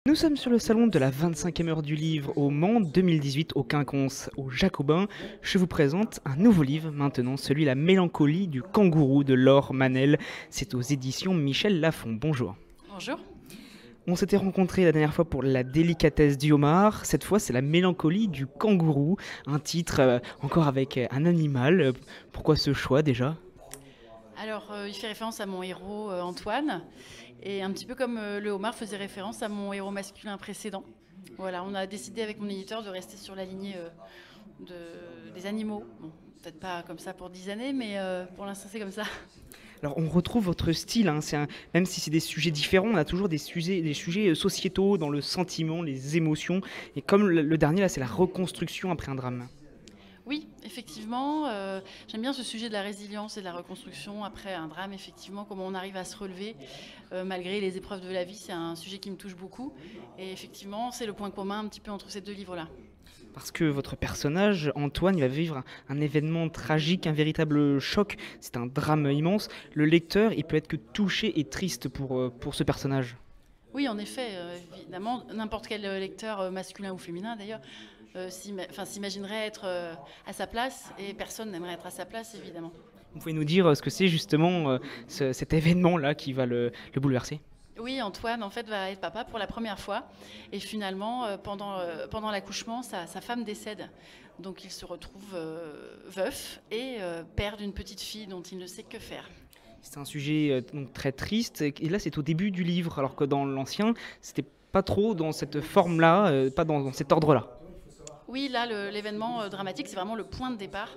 Nous sommes sur le salon de la 25e heure du livre au Mans 2018 au Quinconce, au Jacobin. Je vous présente un nouveau livre maintenant, celui La mélancolie du kangourou de Laure Manel. C'est aux éditions Michel Lafon. Bonjour. Bonjour. On s'était rencontrés la dernière fois pour La délicatesse du homard. Cette fois, c'est La mélancolie du kangourou. Un titre encore avec un animal. Pourquoi ce choix déjà? Alors, il fait référence à mon héros Antoine, et un petit peu comme le homard faisait référence à mon héros masculin précédent. Voilà, on a décidé avec mon éditeur de rester sur la lignée des animaux. Bon, peut-être pas comme ça pour 10 années, mais pour l'instant c'est comme ça. Alors on retrouve votre style, hein, même si c'est des sujets différents, on a toujours des sujets sociétaux dans le sentiment, les émotions. Et comme le dernier là, c'est la reconstruction après un drame. Oui, effectivement, j'aime bien ce sujet de la résilience et de la reconstruction après un drame, effectivement, comment on arrive à se relever malgré les épreuves de la vie, c'est un sujet qui me touche beaucoup. Et effectivement, c'est le point commun un petit peu entre ces deux livres-là. Parce que votre personnage, Antoine, il va vivre un événement tragique, un véritable choc. C'est un drame immense. Le lecteur, il peut être que touché et triste pour ce personnage. Oui, en effet, évidemment, n'importe quel lecteur, masculin ou féminin d'ailleurs, s'imaginerait être à sa place, et personne n'aimerait être à sa place, évidemment. Vous pouvez nous dire ce que c'est justement cet événement-là qui va le bouleverser? Oui, Antoine, en fait, va être papa pour la première fois, et finalement, pendant l'accouchement, sa femme décède. Donc il se retrouve veuf et père d'une petite fille dont il ne sait que faire. C'est un sujet donc très triste. Et là, c'est au début du livre, alors que dans l'ancien, c'était pas trop dans cette forme-là, pas dans cet ordre-là. Oui, là, l'événement dramatique, c'est vraiment le point de départ.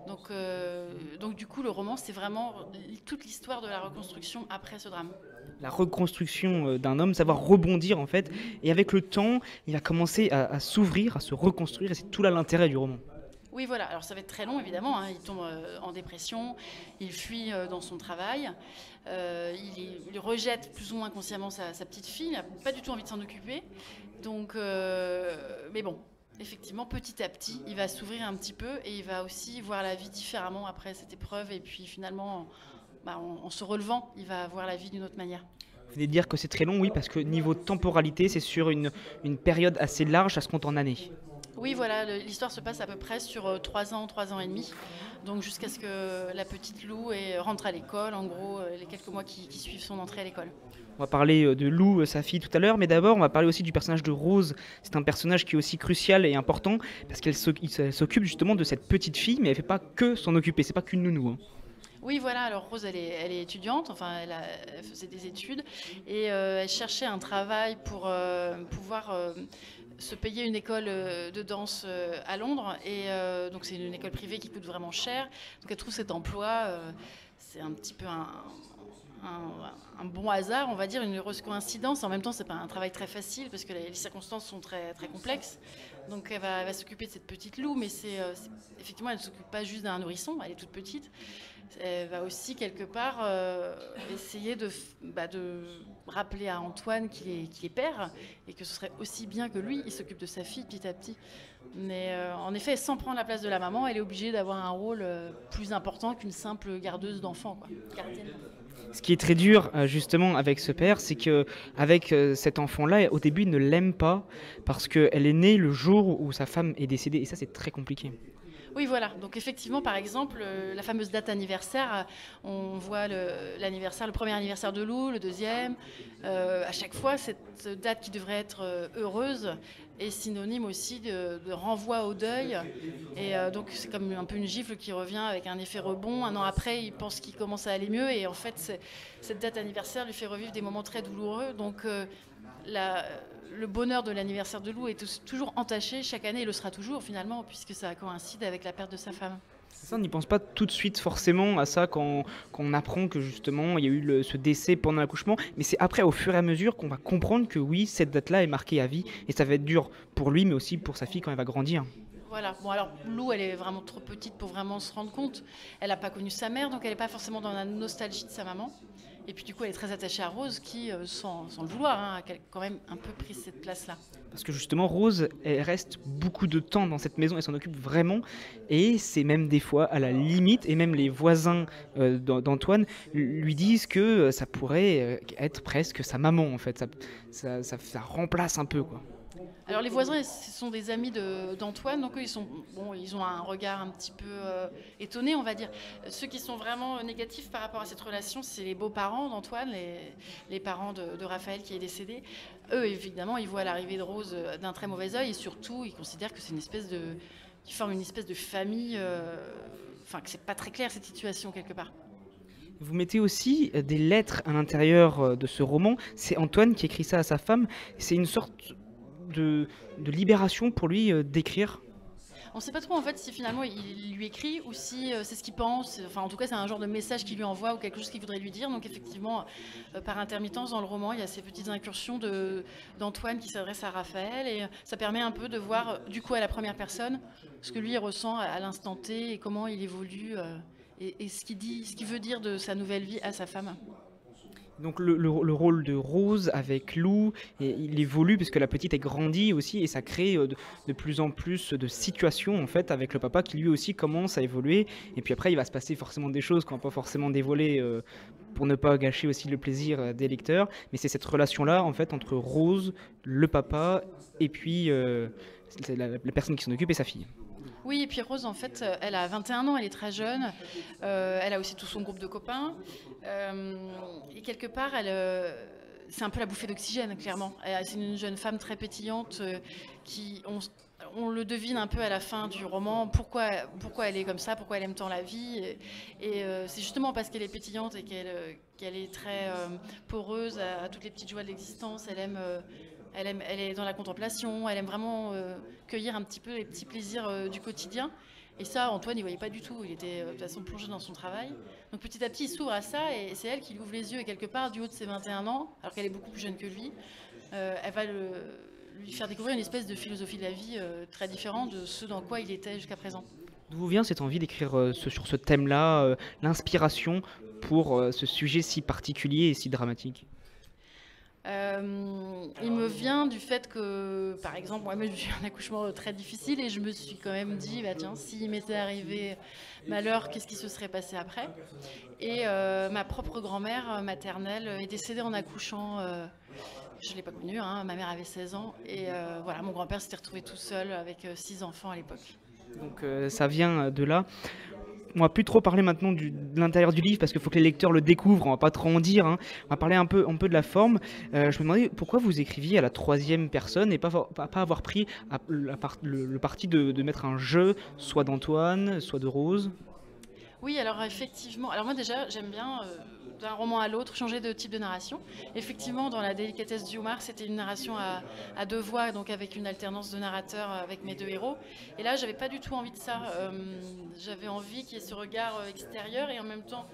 Donc du coup, le roman, c'est vraiment toute l'histoire de la reconstruction après ce drame. La reconstruction d'un homme, savoir rebondir en fait. Et avec le temps, il a commencé à s'ouvrir, à se reconstruire. Et c'est tout là l'intérêt du roman. Oui, voilà. Alors ça va être très long, évidemment, hein. Il tombe en dépression, il fuit dans son travail, il rejette plus ou moins consciemment sa petite fille, il n'a pas du tout envie de s'en occuper. Mais bon, effectivement, petit à petit, il va s'ouvrir un petit peu et il va aussi voir la vie différemment après cette épreuve. Et puis finalement, en se relevant, il va voir la vie d'une autre manière. Vous venez de dire que c'est très long, oui, parce que niveau temporalité, c'est sur une période assez large, ça se compte en années. Oui, voilà, l'histoire se passe à peu près sur 3 ans et demi, donc jusqu'à ce que la petite Lou rentre à l'école, en gros, les quelques mois qui suivent son entrée à l'école. On va parler de Lou, sa fille, tout à l'heure, mais d'abord, on va parler aussi du personnage de Rose. C'est un personnage qui est aussi crucial et important, parce qu'elle s'occupe justement de cette petite fille, mais elle ne fait pas que s'en occuper, c'est pas qu'une nounou, hein. Oui, voilà, alors Rose, elle est étudiante, enfin, elle faisait des études, et elle cherchait un travail pour pouvoir se payer une école de danse à Londres, et donc c'est une école privée qui coûte vraiment cher, donc elle trouve cet emploi, c'est un petit peu un bon hasard, on va dire, une heureuse coïncidence. En même temps, c'est pas un travail très facile parce que les circonstances sont très, très complexes. Donc, elle va s'occuper de cette petite Lou, mais effectivement, elle ne s'occupe pas juste d'un nourrisson, elle est toute petite. Elle va aussi, quelque part, essayer de rappeler à Antoine qu'il est père et que ce serait aussi bien que lui, il s'occupe de sa fille petit à petit. Mais en effet, sans prendre la place de la maman, elle est obligée d'avoir un rôle plus important qu'une simple gardeuse d'enfants, quoi. Gardienne d'enfants. Ce qui est très dur, justement, avec ce père, c'est que avec cet enfant-là, au début, il ne l'aime pas, parce qu'elle est née le jour où sa femme est décédée, et ça, c'est très compliqué. Oui, voilà. Donc effectivement, par exemple, la fameuse date anniversaire, on voit l'anniversaire, le premier anniversaire de Lou, le deuxième. À chaque fois, cette date qui devrait être heureuse est synonyme aussi de renvoi au deuil. Et donc c'est comme un peu une gifle qui revient avec un effet rebond. Un an après, il pense qu'il commence à aller mieux. Et en fait, cette date anniversaire lui fait revivre des moments très douloureux. Donc la- le bonheur de l'anniversaire de Lou est toujours entaché chaque année, et le sera toujours finalement, puisque ça coïncide avec la perte de sa femme. Ça, on n'y pense pas tout de suite forcément à ça quand on apprend que justement il y a eu ce décès pendant l'accouchement, mais c'est après, au fur et à mesure, qu'on va comprendre que oui, cette date-là est marquée à vie, et ça va être dur pour lui, mais aussi pour sa fille quand elle va grandir. Voilà. Bon, alors Lou, elle est vraiment trop petite pour vraiment se rendre compte. Elle n'a pas connu sa mère, donc elle n'est pas forcément dans la nostalgie de sa maman. Et puis du coup, elle est très attachée à Rose qui, sans le vouloir, hein, a quand même un peu pris cette place-là. Parce que justement, Rose, elle reste beaucoup de temps dans cette maison, elle s'en occupe vraiment, et c'est même des fois à la limite, et même les voisins d'Antoine lui disent que ça pourrait être presque sa maman, en fait. Ça remplace un peu, quoi. Alors les voisins, ce sont des amis d'Antoine, donc eux, ils ont un regard un petit peu étonné, on va dire. Ceux qui sont vraiment négatifs par rapport à cette relation, c'est les beaux-parents d'Antoine, les parents de Raphaël qui est décédé. Eux, évidemment, ils voient l'arrivée de Rose d'un très mauvais œil, et surtout, ils considèrent que c'est qu'ils forment une espèce de famille, enfin que c'est pas très clair cette situation quelque part. Vous mettez aussi des lettres à l'intérieur de ce roman. C'est Antoine qui écrit ça à sa femme. C'est une sorte de libération pour lui d'écrire. On ne sait pas trop en fait si finalement il lui écrit ou si c'est ce qu'il pense. Enfin, en tout cas, c'est un genre de message qu'il lui envoie ou quelque chose qu'il voudrait lui dire. Donc effectivement, par intermittence dans le roman, il y a ces petites incursions d'Antoine qui s'adresse à Raphaël et ça permet un peu de voir du coup à la première personne ce que lui il ressent à l'instant T et comment il évolue et ce qu'il veut dire de sa nouvelle vie à sa femme. Donc le rôle de Rose avec Lou, il évolue parce que la petite est grandie aussi et ça crée de plus en plus de situations en fait avec le papa qui lui aussi commence à évoluer. Et puis après il va se passer forcément des choses qu'on va pas forcément dévoiler pour ne pas gâcher aussi le plaisir des lecteurs. Mais c'est cette relation-là en fait entre Rose, le papa et puis la personne qui s'en occupe et sa fille. Oui, et puis Rose, en fait, elle a 21 ans, elle est très jeune. Elle a aussi tout son groupe de copains. Et quelque part, c'est un peu la bouffée d'oxygène, clairement. C'est une jeune femme très pétillante on le devine un peu à la fin du roman, pourquoi elle est comme ça, pourquoi elle aime tant la vie. Et c'est justement parce qu'elle est pétillante et qu'elle est très poreuse à toutes les petites joies de l'existence. Elle est dans la contemplation, elle aime vraiment cueillir un petit peu les petits plaisirs du quotidien. Et ça, Antoine, il ne voyait pas du tout. Il était de toute façon plongé dans son travail. Donc petit à petit, il s'ouvre à ça et c'est elle qui lui ouvre les yeux. Et quelque part, du haut de ses 21 ans, alors qu'elle est beaucoup plus jeune que lui, elle va lui faire découvrir une espèce de philosophie de la vie très différente de ce dans quoi il était jusqu'à présent. D'où vous vient cette envie d'écrire sur ce thème-là, l'inspiration pour ce sujet si particulier et si dramatique? Il me vient du fait que, par exemple, moi j'ai eu un accouchement très difficile et je me suis quand même dit, bah tiens, s'il m'était arrivé malheur, qu'est-ce qui se serait passé après? Et ma propre grand-mère maternelle est décédée en accouchant. Je ne l'ai pas connue, hein, ma mère avait 16 ans. Et voilà, mon grand-père s'était retrouvé tout seul avec 6 enfants à l'époque. Donc ça vient de là. On va plus trop parler maintenant de l'intérieur du livre parce qu'il faut que les lecteurs le découvrent, on va pas trop en dire, hein. On va parler un peu de la forme. Je me demandais pourquoi vous écriviez à la troisième personne et pas avoir pris le parti de mettre un jeu, soit d'Antoine, soit de Rose. Oui, alors effectivement, alors moi déjà j'aime bien d'un roman à l'autre changer de type de narration. Effectivement, dans La délicatesse du homard, c'était une narration à deux voix, donc avec une alternance de narrateurs avec mes deux héros. Et là, j'avais pas du tout envie de ça. J'avais envie qu'il y ait ce regard extérieur et en même temps,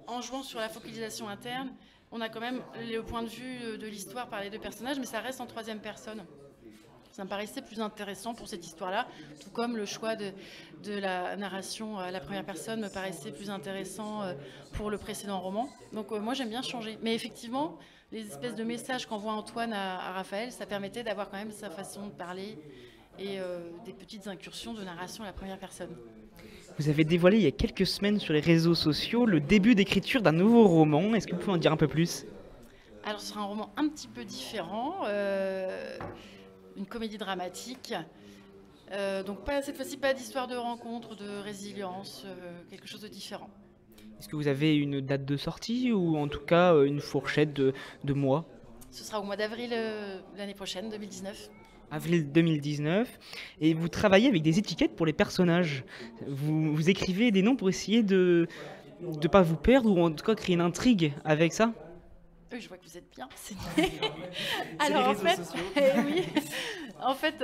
en jouant sur la focalisation interne, on a quand même le point de vue de l'histoire par les deux personnages, mais ça reste en troisième personne. Ça me paraissait plus intéressant pour cette histoire-là, tout comme le choix de la narration à la première personne me paraissait plus intéressant pour le précédent roman. Donc moi j'aime bien changer. Mais effectivement, les espèces de messages qu'envoie Antoine à Raphaël, ça permettait d'avoir quand même sa façon de parler et des petites incursions de narration à la première personne. Vous avez dévoilé il y a quelques semaines sur les réseaux sociaux le début d'écriture d'un nouveau roman. Est-ce que vous pouvez en dire un peu plus? Alors ce sera un roman un petit peu différent. Une comédie dramatique. Donc cette fois-ci, pas d'histoire de rencontre, de résilience, quelque chose de différent. Est-ce que vous avez une date de sortie ou en tout cas une fourchette de mois? Ce sera au mois d'avril l'année prochaine, 2019. Avril 2019. Et vous travaillez avec des étiquettes pour les personnages. Vous écrivez des noms pour essayer de ne pas vous perdre ou en tout cas créer une intrigue avec ça? Oui, je vois que vous êtes bien renseigné. Alors en fait, oui, en fait,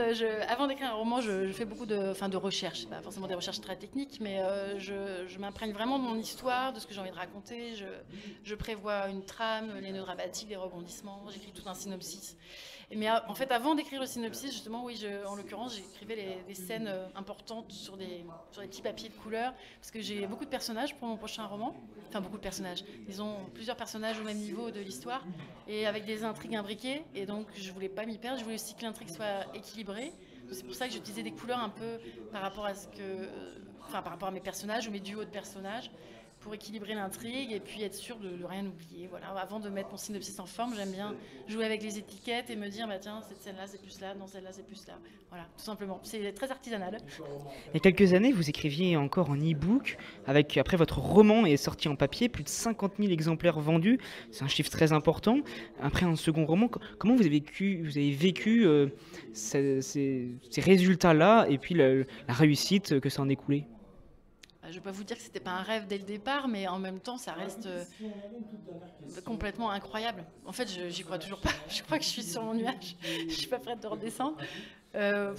avant d'écrire un roman, je fais beaucoup de recherches, pas forcément des recherches très techniques, mais je m'imprègne vraiment de mon histoire, de ce que j'ai envie de raconter. Je prévois une trame, les nœuds dramatiques, les rebondissements, j'écris tout un synopsis. Mais en fait, avant d'écrire le synopsis, justement, oui, en l'occurrence, j'écrivais des scènes importantes sur des petits papiers de couleur, parce que j'ai beaucoup de personnages pour mon prochain roman. Enfin, beaucoup de personnages. Disons, plusieurs personnages au même niveau de l'histoire, et avec des intrigues imbriquées. Et donc, je voulais pas m'y perdre, je voulais aussi que l'intrigue soit équilibrée. C'est pour ça que j'utilisais des couleurs un peu par rapport à par rapport à mes personnages ou mes duos de personnages, pour équilibrer l'intrigue et puis être sûr de rien oublier. Voilà. Avant de mettre mon synopsis en forme, j'aime bien jouer avec les étiquettes et me dire, bah, tiens, cette scène-là c'est plus là, non, celle-là c'est plus là. Voilà, tout simplement. C'est très artisanal. Il y a quelques années, vous écriviez encore en e-book. Après, votre roman est sorti en papier, plus de 50 000 exemplaires vendus. C'est un chiffre très important. Après un second roman, comment vous avez vécu ces résultats-là et puis la réussite que ça en découlait? Je ne vais pas vous dire que c'était pas un rêve dès le départ, mais en même temps, ça reste complètement incroyable. En fait, j'y crois toujours pas. Je crois que je suis sur mon nuage. Je suis pas prête de redescendre. Je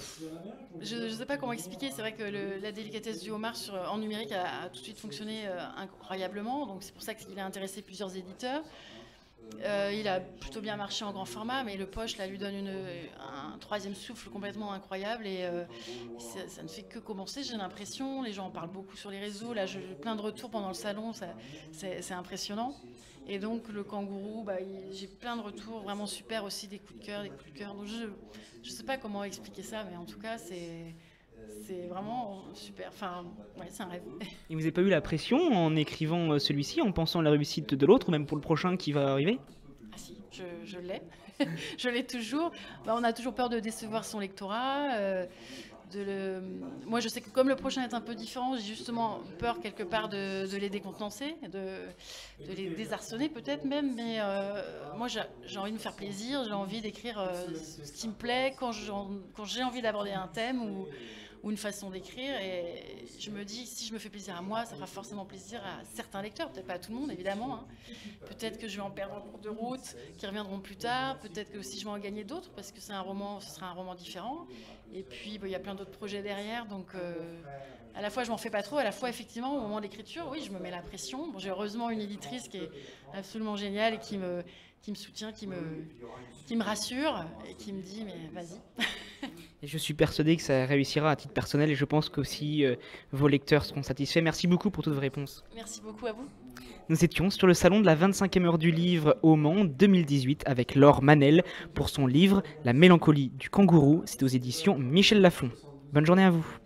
ne sais pas comment expliquer. C'est vrai que la délicatesse du homard en numérique a tout de suite fonctionné incroyablement. Donc c'est pour ça qu'il a intéressé plusieurs éditeurs. Il a plutôt bien marché en grand format, mais le poche là, lui donne un troisième souffle complètement incroyable et ça ne fait que commencer, j'ai l'impression. Les gens en parlent beaucoup sur les réseaux, là j'ai plein de retours pendant le salon, c'est impressionnant. Et donc le kangourou, j'ai plein de retours vraiment super aussi, des coups de cœur. Donc je ne sais pas comment expliquer ça, mais en tout cas c'est vraiment super. Enfin, ouais, c'est un rêve. Et vous n'avez pas eu la pression en écrivant celui-ci, en pensant à la réussite de l'autre, ou même pour le prochain qui va arriver? Ah si, je l'ai. Je l'ai toujours. On a toujours peur de décevoir son lectorat. Moi, je sais que comme le prochain est un peu différent, j'ai justement peur quelque part de les décontenancer, de les désarçonner peut-être même. Mais moi, j'ai envie de me faire plaisir, j'ai envie d'écrire ce qui me plaît quand j'ai envie d'aborder un thème ou une façon d'écrire, et je me dis, si je me fais plaisir à moi, ça fera forcément plaisir à certains lecteurs, peut-être pas à tout le monde évidemment, hein. Peut-être que je vais en perdre en cours de route, qui reviendront plus tard, peut-être que aussi je vais en gagner d'autres, parce que ce sera un roman différent, et puis il y a plein d'autres projets derrière, donc à la fois je m'en fais pas trop, à la fois effectivement au moment de l'écriture, oui, je me mets la pression. Bon, j'ai heureusement une éditrice qui est absolument géniale et qui me soutient, qui me rassure et qui me dit, mais vas-y. Et je suis persuadé que ça réussira à titre personnel, et je pense qu'aussi vos lecteurs seront satisfaits. Merci beaucoup pour toutes vos réponses. Merci beaucoup à vous. Nous étions sur le salon de la 25e heure du livre au Mans 2018 avec Laure Manel pour son livre La mélancolie du kangourou. C'est aux éditions Michel Lafon. Bonne journée à vous.